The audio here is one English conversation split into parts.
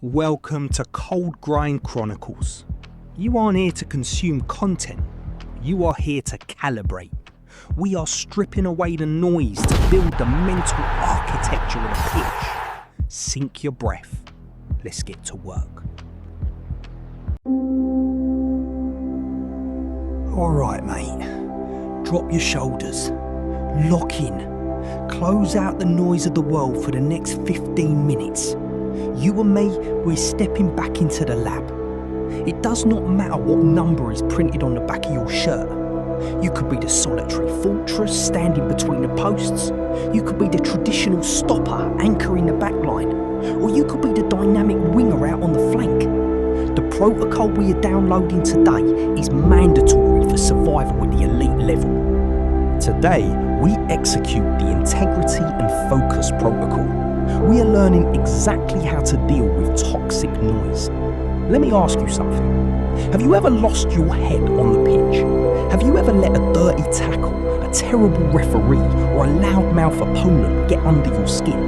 Welcome to Cold Grind Chronicles. You aren't here to consume content, you are here to calibrate. We are stripping away the noise to build the mental architecture of the pitch. Sink your breath. Let's get to work. Alright mate, drop your shoulders, lock in, close out the noise of the world for the next 15 minutes. You and me, we're stepping back into the lab. It does not matter what number is printed on the back of your shirt. You could be the solitary fortress standing between the posts. You could be the traditional stopper anchoring the back line. Or you could be the dynamic winger out on the flank. The protocol we are downloading today is mandatory for survival at the elite level. Today, we execute the integrity and focus protocol. We are learning exactly how to deal with toxic noise. Let me ask you something. Have you ever lost your head on the pitch? Have you ever let a dirty tackle, a terrible referee, or a loudmouth opponent get under your skin?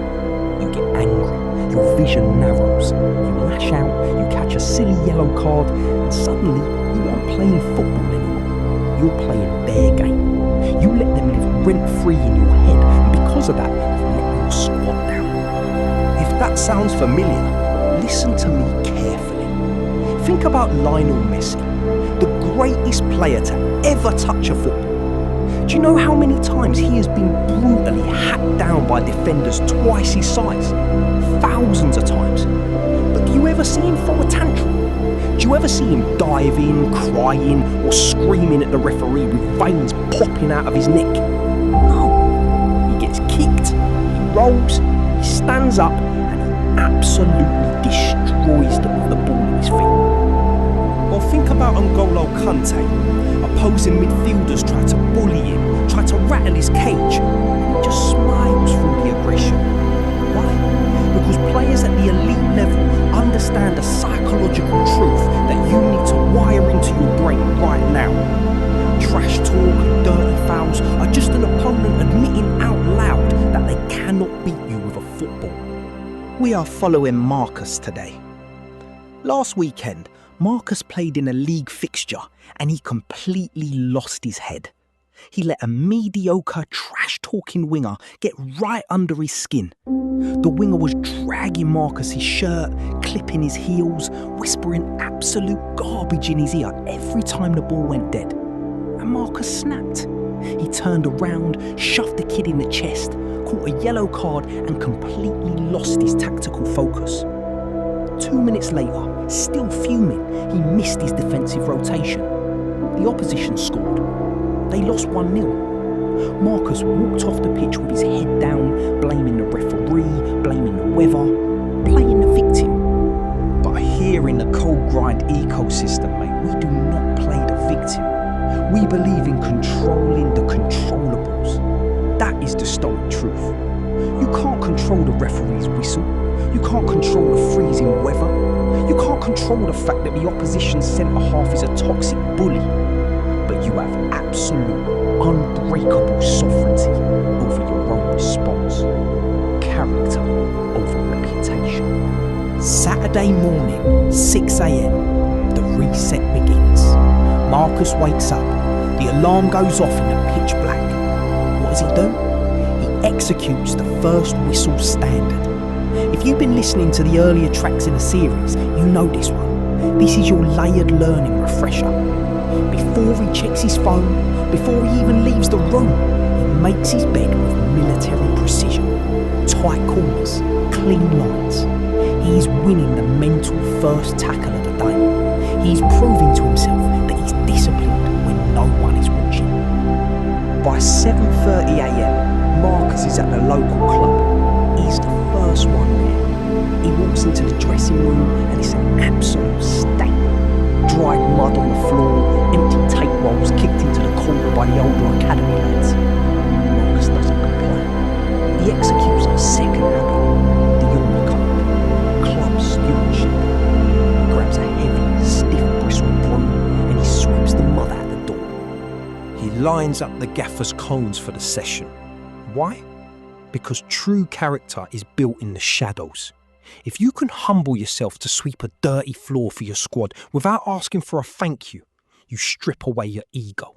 You get angry, your vision narrows, you lash out, you catch a silly yellow card, and suddenly you aren't playing football anymore. You're playing their game. You let them live rent-free in your head, and because of that, you let your squad down. If that sounds familiar, listen to me carefully. Think about Lionel Messi, the greatest player to ever touch a football. Do you know how many times he has been brutally hacked down by defenders twice his size? Thousands of times. But do you ever see him throw a tantrum? Do you ever see him diving, crying, or screaming at the referee with veins popping out of his neck? No. He gets kicked, he rolls, he stands up, and he absolutely destroys them with the ball in his feet. Or think about N'Golo Kanté. Opposing midfielders try to bully him, try to rattle his cage, and he just smiles through the aggression. Why? Because players at the elite level understand a psychological truth that you need to wire into your brain right now. Trash talk and dirty fouls are just an opponent admitting out loud that they cannot beat you with a football. We are following Marcus today. Last weekend, Marcus played in a league fixture and he completely lost his head. He let a mediocre, trash-talking winger get right under his skin. The winger was dragging Marcus's shirt, clipping his heels, whispering absolute garbage in his ear every time the ball went dead. And Marcus snapped. He turned around, shoved the kid in the chest, caught a yellow card and completely lost his tactical focus. 2 minutes later, still fuming, he missed his defensive rotation. The opposition scored. They lost 1-0. Marcus walked off the pitch with his head down, blaming the referee, blaming the weather, playing the victim. But here in the Cold Grind ecosystem, mate, we do not play the victim. We believe in controlling the controllables. That is the Stoic Truth. You can't control the referee's whistle. You can't control the freezing weather. You can't control the fact that the opposition centre-half is a toxic bully. But you have absolute, unbreakable sovereignty over your own response. Character over reputation. Saturday morning, 6 a.m, the reset begins. Marcus wakes up. The alarm goes off in the pitch black. What does he do? He executes the first whistle standard. If you've been listening to the earlier tracks in the series, you know this one. This is your layered learning refresher. Before he checks his phone, before he even leaves the room, he makes his bed with military precision. Tight corners, clean lines. He's winning the mental first tackle of the day. He's proving to himself that he's disciplined when no one is watching. By 7:30 a.m, Marcus is at the local club. He's the first one there. He walks into the dressing room and it's an absolute state. Dried mud on the floor, empty tape rolls kicked into the corner by the older academy lads. Marcus doesn't complain. He executes a second habit, the York code, club stewardship. He grabs a heavy, stiff bristled broom and he sweeps the mud out the door. He lines up the gaffer's cones for the session. Why? Because true character is built in the shadows. If you can humble yourself to sweep a dirty floor for your squad without asking for a thank you, you strip away your ego.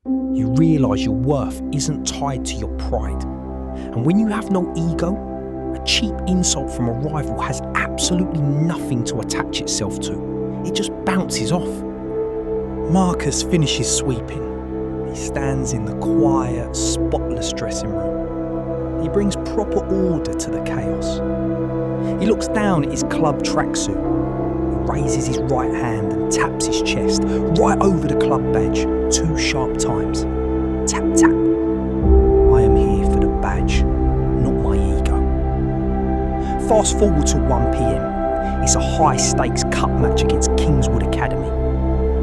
You realise your worth isn't tied to your pride. And when you have no ego, a cheap insult from a rival has absolutely nothing to attach itself to. It just bounces off. Marcus finishes sweeping. He stands in the quiet, spotless dressing room. He brings proper order to the chaos. He looks down at his club tracksuit. He raises his right hand and taps his chest right over the club badge 2 sharp times. Tap, tap. I am here for the badge, not my ego. Fast forward to 1 p.m. It's a high-stakes cup match against Kingswood Academy.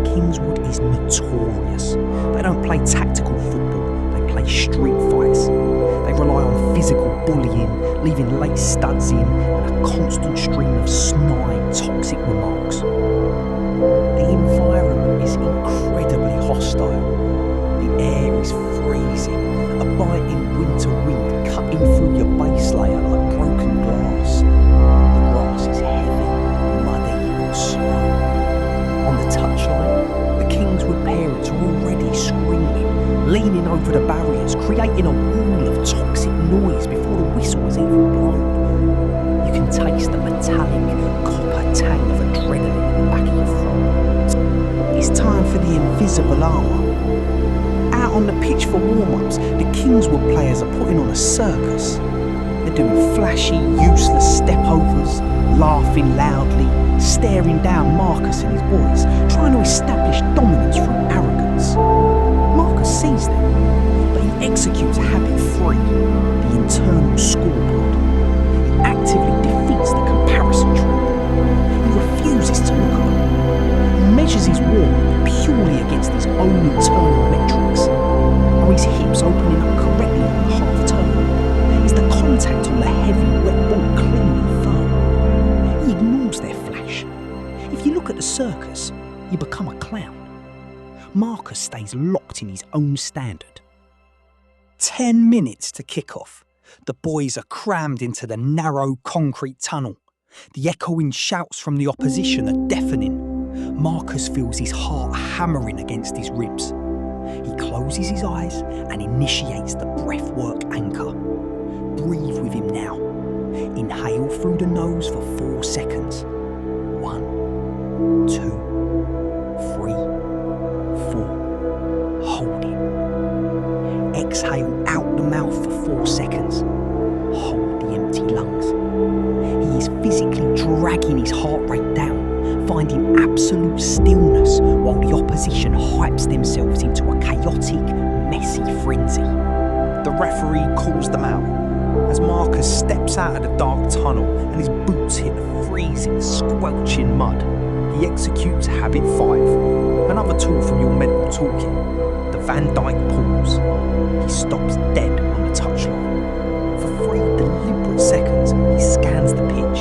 Kingswood is notorious. They don't play tactical football, they play street fights. They rely on physical bullying, leaving late studs in, and a constant stream of snide, toxic remarks. The environment is incredibly hostile. The air is freezing, a biting winter wind cutting through your base layer like broken glass. The grass is heavy, muddy and slow. On the touchline, the Kingswood parents are already screaming, leaning over the barriers, creating a wall of toxic noise before the whistle is even blown. You can taste the metallic, copper tang of adrenaline in the back of your throat. It's time for the invisible armour. Out on the pitch for warm-ups, the Kingswood players are putting on a circus. They're doing flashy, useless step-overs, laughing loudly, staring down Marcus and his boys, trying to establish dominance through arrogance. Marcus sees them, but he executes habit-free, the internal scoreboard. He actively defeats the comparison trap. He refuses to look at them. He measures his warm-up purely against his own internal metrics. Are his hips opening up correctly on the half-turn? Is the contact on the heavy, wet ball clean and firm? He ignores their flash. If you look at the circus, you become a clown. Marcus stays locked in his own standard. 10 minutes to kick off. The boys are crammed into the narrow concrete tunnel. The echoing shouts from the opposition are deafening. Marcus feels his heart hammering against his ribs. He closes his eyes and initiates the breathwork anchor. Breathe with him now. Inhale through the nose for 4 seconds. 1, 2, 3, 4. Hold it. Exhale out the mouth for 4 seconds. Hold the empty lungs. He is physically dragging his heart rate down, finding absolute stillness while the opposition hypes themselves into a chaotic, messy frenzy. The referee calls them out as Marcus steps out of the dark tunnel and his boots hit the freezing, squelching mud. He executes habit 5, another tool from your mental toolkit, the Van Dyke pause. He stops dead on the touchline. For 3 deliberate seconds, he scans the pitch.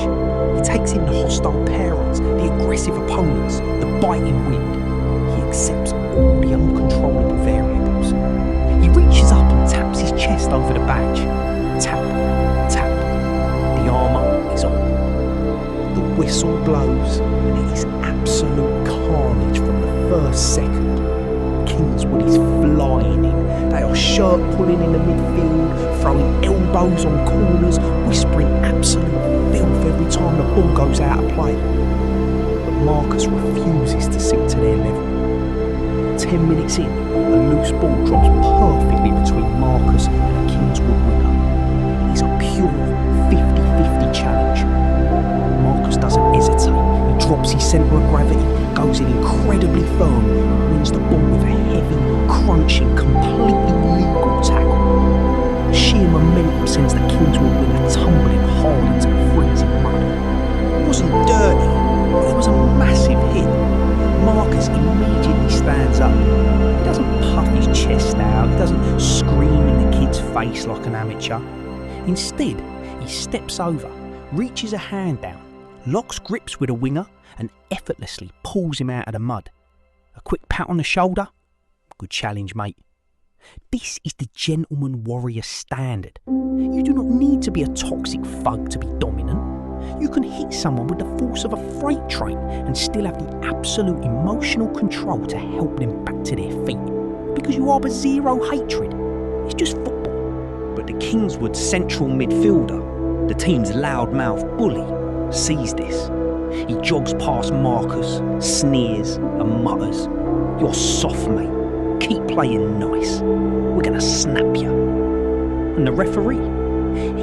He takes in the hostile parents, the aggressive opponents, the biting wind. He accepts all the uncontrollable variables. He reaches up and taps his chest over the badge. Tap, tap. The armour is on. The whistle blows, and it is absolute carnage from the first second. Kingswood is flying in. They are shirt pulling in the midfield, throwing elbows on corners, whispering absolute filth every time the ball goes out of play. But Marcus refuses to sink to their level. 10 minutes in, a loose ball drops perfectly between Marcus and a Kingswood winger. It's a pure 50-50 challenge. Marcus doesn't hesitate. He drops his centre of gravity, goes in incredibly firm, and wins the ball with a heavy, crunching, completely legal tackle. Sheer momentum sends the Kingswood winger tumbling hard into the freezing mud. It wasn't dirty, but it was a massive hit. Marcus immediately stands up. He doesn't puff his chest out, he doesn't scream in the kid's face like an amateur. Instead, he steps over, reaches a hand down, locks grips with a winger and effortlessly pulls him out of the mud. A quick pat on the shoulder. Good challenge, mate. This is the gentleman warrior standard. You do not need to be a toxic thug to be dominant. You can hit someone with the force of a freight train and still have the absolute emotional control to help them back to their feet. Because you harbour zero hatred. It's just football. But the Kingswood central midfielder, the team's loudmouth bully, sees this. He jogs past Marcus, sneers and mutters, "You're soft, mate. Keep playing nice. We're gonna snap you." And the referee?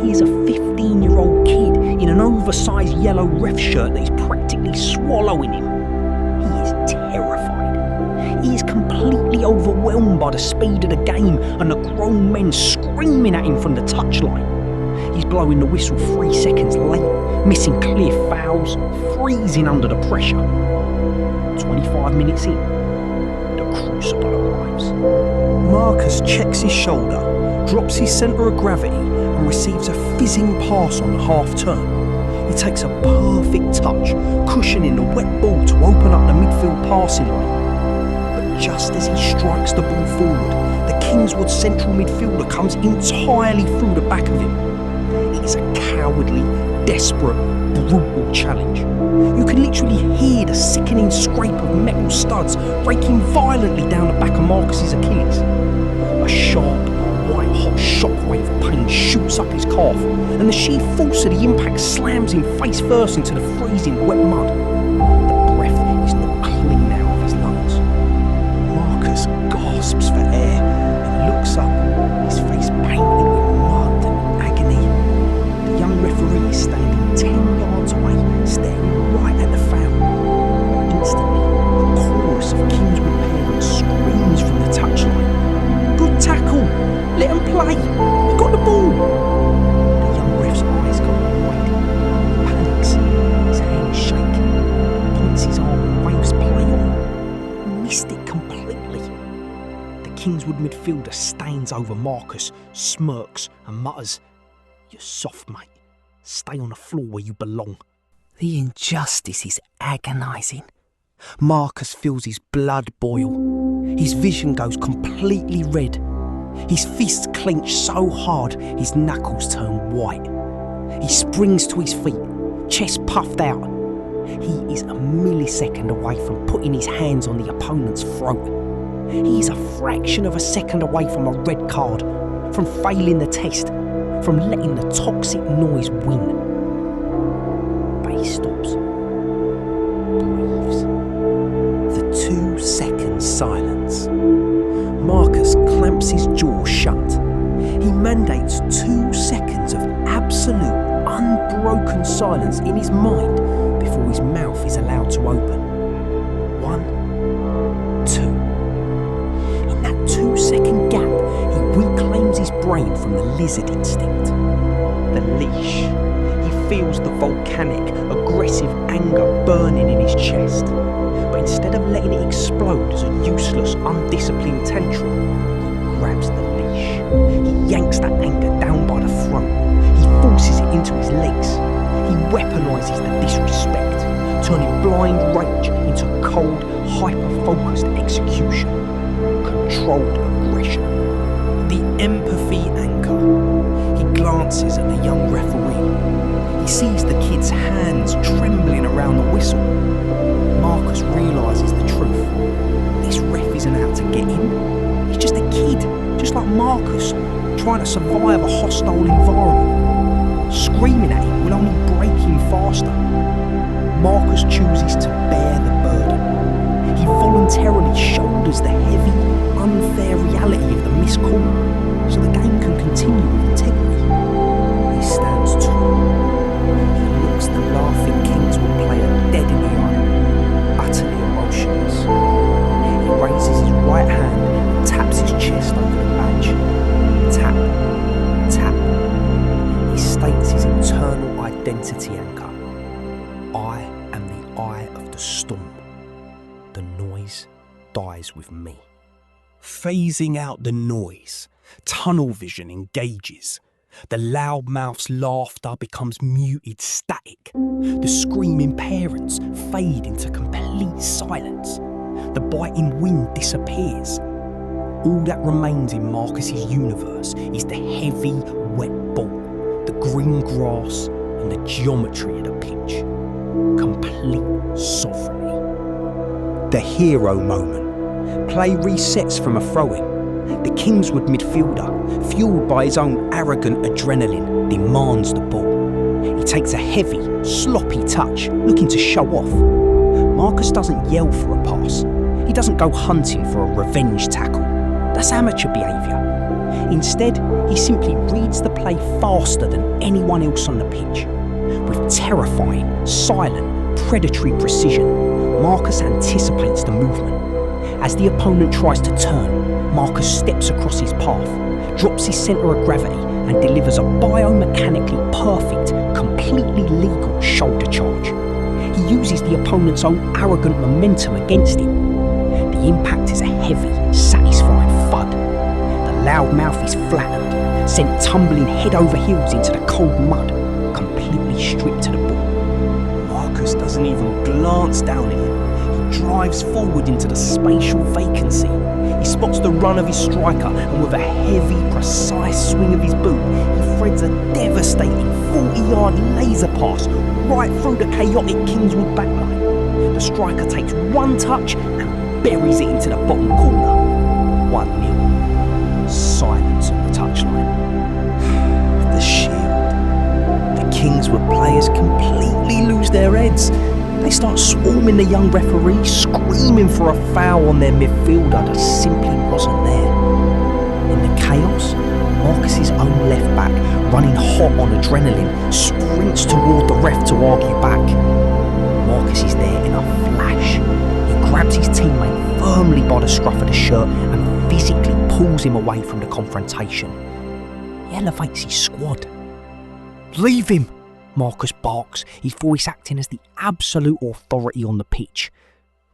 He is a 15-year-old kid in an oversized yellow ref shirt that is practically swallowing him. He is terrified. He is completely overwhelmed by the speed of the game and the grown men screaming at him from the touchline. He's blowing the whistle 3 seconds late, missing clear fouls, freezing under the pressure. 25 minutes in, the Crucible arrives. Marcus checks his shoulder, drops his centre of gravity and receives a fizzing pass on the half-turn. He takes a perfect touch, cushioning the wet ball to open up the midfield passing lane. But just as he strikes the ball forward, the Kingswood central midfielder comes entirely through the back of him. It is a cowardly, desperate, brutal challenge. You can literally hear the sickening scrape of metal studs breaking violently down the back of Marcus's Achilles. A sharp, white-hot shockwave of pain shoots up his calf, and the sheer force of the impact slams him face first into the freezing wet mud. The breath is not clean out of his lungs. Marcus gasps for air and looks up, his face painted with mud and agony. The young referee is standing 10 yards away, staring right at the foul. Instantly, a chorus of Kingswood parents screams from the touchline. "Good tackle! Let him play! He got the ball!" The young ref's eyes go wide. He panics. His hands shake. Points his arm and waves play on. Missed it completely. The Kingswood midfielder stands over Marcus, smirks and mutters, "You're soft, mate. Stay on the floor where you belong." The injustice is agonising. Marcus feels his blood boil. His vision goes completely red. His fists clench so hard his knuckles turn white. He springs to his feet, chest puffed out. He is a millisecond away from putting his hands on the opponent's throat. He is a fraction of a second away from a red card, from failing the test, from letting the toxic noise win. But he stops, breathes. The 2-second silence. Marcus clamps his jaw shut. He mandates 2 seconds of absolute, unbroken silence in his mind before his mouth is allowed to open. 1, 2. In that 2-second gap, he reclaims his brain from the lizard instinct. The leash. He feels the volcanic, aggressive anger burning in his chest. But instead of letting it explode as a useless, undisciplined tantrum, he grabs the leash. He yanks that anger down by the throat. He forces it into his legs. He weaponises the disrespect, turning blind rage into cold, hyper-focused execution. Controlled aggression. The empathy anchor. He glances at the young referee. He sees the kid's hands trembling around the whistle. Marcus realises the truth. This ref isn't out to get him. He's just a kid, just like Marcus, trying to survive a hostile environment. Screaming at him will only break him faster. Marcus chooses to bear the burden. He voluntarily shoulders the heavy, unfair reality of the missed call, so the game can continue with integrity. He stands tall. He looks the laughing Kingswood player dead in the eye, utterly emotionless. He raises his right hand and taps his chest over the badge. Tap, tap. He states his internal identity anchor. I am the eye of the storm. The noise dies with me. Phasing out the noise, tunnel vision engages. The loudmouth's laughter becomes muted static. The screaming parents fade into complete silence. The biting wind disappears. All that remains in Marcus's universe is the heavy, wet ball, the green grass, and the geometry of the pitch. Complete sovereignty. The hero moment. Play resets from a throw-in. The Kingswood midfielder, fueled by his own arrogant adrenaline, demands the ball. He takes a heavy, sloppy touch, looking to show off. Marcus doesn't yell for a pass. He doesn't go hunting for a revenge tackle. That's amateur behaviour. Instead, he simply reads the play faster than anyone else on the pitch. With terrifying, silent, predatory precision, Marcus anticipates the movement. As the opponent tries to turn, Marcus steps across his path, drops his centre of gravity and delivers a biomechanically perfect, completely legal shoulder charge. He uses the opponent's own arrogant momentum against him. The impact is a heavy, satisfying thud. The loud mouth is flattened, sent tumbling head over heels into the cold mud, completely stripped to the ball. Marcus doesn't even glance down at him. He drives forward into the spatial vacancy. He spots the run of his striker, and with a heavy, precise swing of his boot, he threads a devastating 40-yard laser pass right through the chaotic Kingswood backline. The striker takes one touch and buries it into the bottom corner. 1-0. Silence on the touchline. The shield. The Kingswood players completely lose their heads. They start swarming the young referee, screaming for a foul on their midfielder that simply wasn't there. In the chaos, Marcus's own left back, running hot on adrenaline, sprints toward the ref to argue back. Marcus is there in a flash. He grabs his teammate firmly by the scruff of the shirt and physically pulls him away from the confrontation. He elevates his squad. "Leave him!" Marcus barks, his voice acting as the absolute authority on the pitch.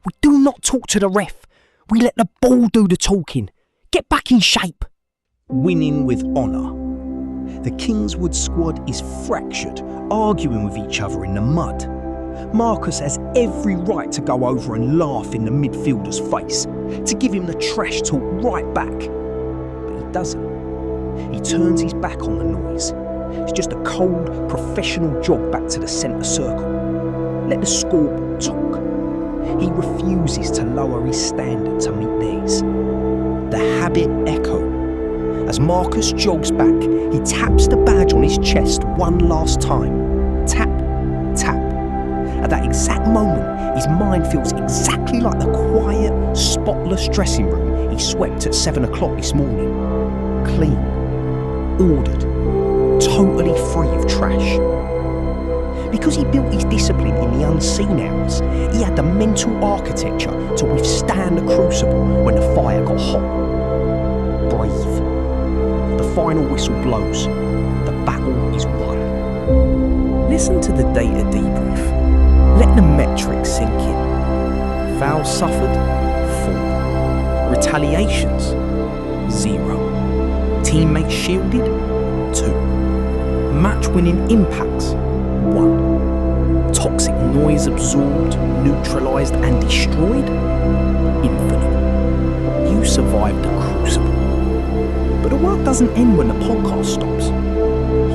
"We do not talk to the ref. We let the ball do the talking. Get back in shape." Winning with honour. The Kingswood squad is fractured, arguing with each other in the mud. Marcus has every right to go over and laugh in the midfielder's face, to give him the trash talk right back. But he doesn't. He turns his back on the noise. It's just a cold, professional jog back to the centre circle. Let the scoreboard talk. He refuses to lower his standard to meet theirs. The habit echo. As Marcus jogs back, he taps the badge on his chest one last time. Tap, tap. At that exact moment, his mind feels exactly like the quiet, spotless dressing room he swept at 7 o'clock this morning. Clean, ordered, totally free of trash. Because he built his discipline in the unseen hours, he had the mental architecture to withstand the crucible when the fire got hot. Breathe. The final whistle blows. The battle is won. Listen to the data debrief. Let the metrics sink in. Fouls suffered, 4. Retaliations, 0. Teammates shielded, 2. Match-winning impacts, 1. Toxic noise absorbed, neutralized and destroyed, infinite. You survived the crucible. But the work doesn't end when the podcast stops.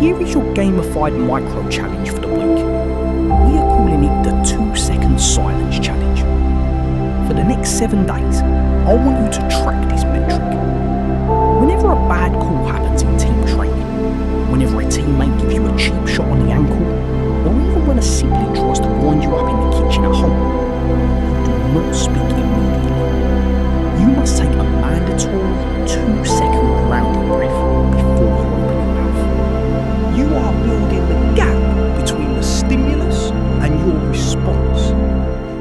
Here is your gamified micro challenge for the week. We are calling it the 2-second silence challenge. For the next 7 days, I want you to track this metric. Whenever a bad call happens in team training, whenever a teammate gives you a cheap shot on the ankle, or even when a sibling tries to wind you up in the kitchen at home, you do not speak immediately. You must take a mandatory 2-second grounding breath before you open your mouth. You are building the gap between the stimulus and your response.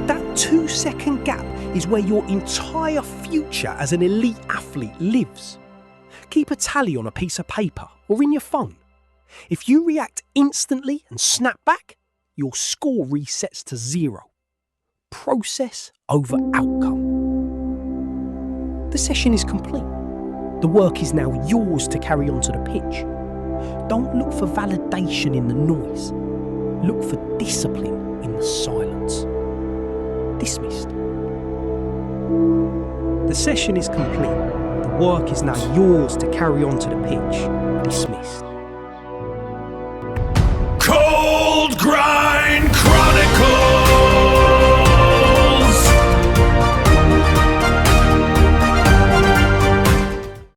That 2-second gap is where your entire future as an elite athlete lives. Keep a tally on a piece of paper or in your phone. If you react instantly and snap back, your score resets to 0. Process over outcome. The session is complete. The work is now yours to carry on to the pitch. Don't look for validation in the noise. Look for discipline in the silence. Dismissed. The session is complete. The work is now yours to carry on to the pitch. Dismissed.